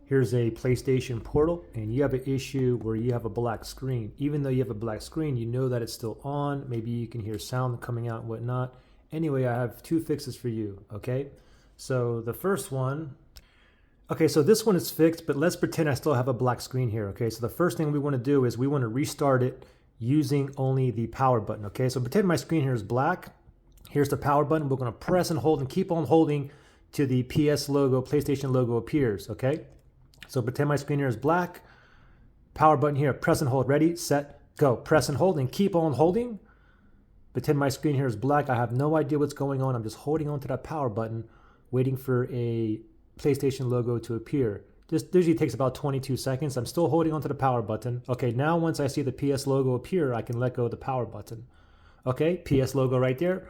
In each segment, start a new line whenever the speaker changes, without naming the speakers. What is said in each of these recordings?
Here's a PlayStation Portal, and you have an issue where you have a black screen. Even though you have a black screen, you know that it's still on. Maybe you can hear sound coming out and whatnot. Anyway, I have two fixes for you, okay? So the first one, okay, so this one is fixed, but let's pretend I still have a black screen here, okay? So the first thing we want to do is we want to restart it using only the power button, okay? So pretend my screen here is black. Here's the power button. We're going to press and hold and keep on holding till the PS logo, PlayStation logo appears, okay? So pretend my screen here is black. Power button here, press and hold. Ready, set, go. Press and hold and keep on holding. Pretend my screen here is black. I have no idea what's going on. I'm just holding on to that power button, waiting for a PlayStation logo to appear. This usually takes about 22 seconds. I'm still holding onto the power button. Okay, now once I see the PS logo appear, I can let go of the power button. Okay, PS logo right there.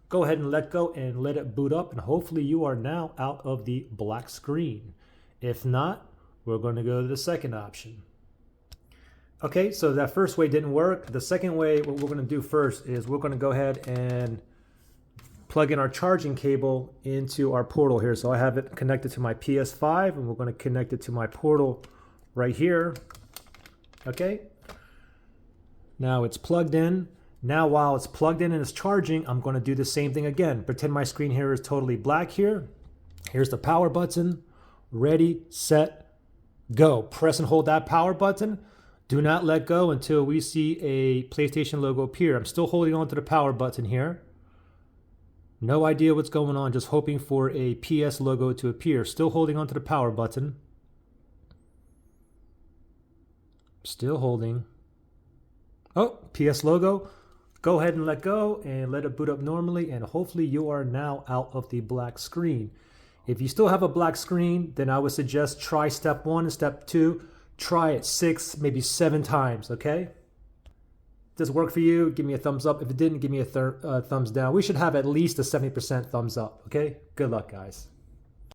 Go ahead and let go and let it boot up, and hopefully you are now out of the black screen. If not, we're going to go to the second option. Okay, so that first way didn't work. The second way, what we're going to do first is we're going to go ahead and plug in our charging cable into our portal here. So I have it connected to my PS5, and we're going to connect it to my portal right here. Okay, now it's plugged in. Now while it's plugged in and it's charging, I'm going to do the same thing again. Pretend my screen here is totally black here. Here's the power button. Ready, set, go. Press and hold that power button. Do not let go until we see a PlayStation logo appear. I'm still holding on to the power button here. No idea what's going on, just hoping for a PS logo to appear. Still holding on to the power button. Still holding. Oh, PS logo. Go ahead and let go and let it boot up normally, and hopefully you are now out of the black screen. If you still have a black screen, then I would suggest try step 1 and step 2. Try it 6, maybe 7 times, okay? Does it work for you? Give me a thumbs up. If it didn't, give me a thumbs down. We should have at least a 70% thumbs up, okay? Good luck, guys.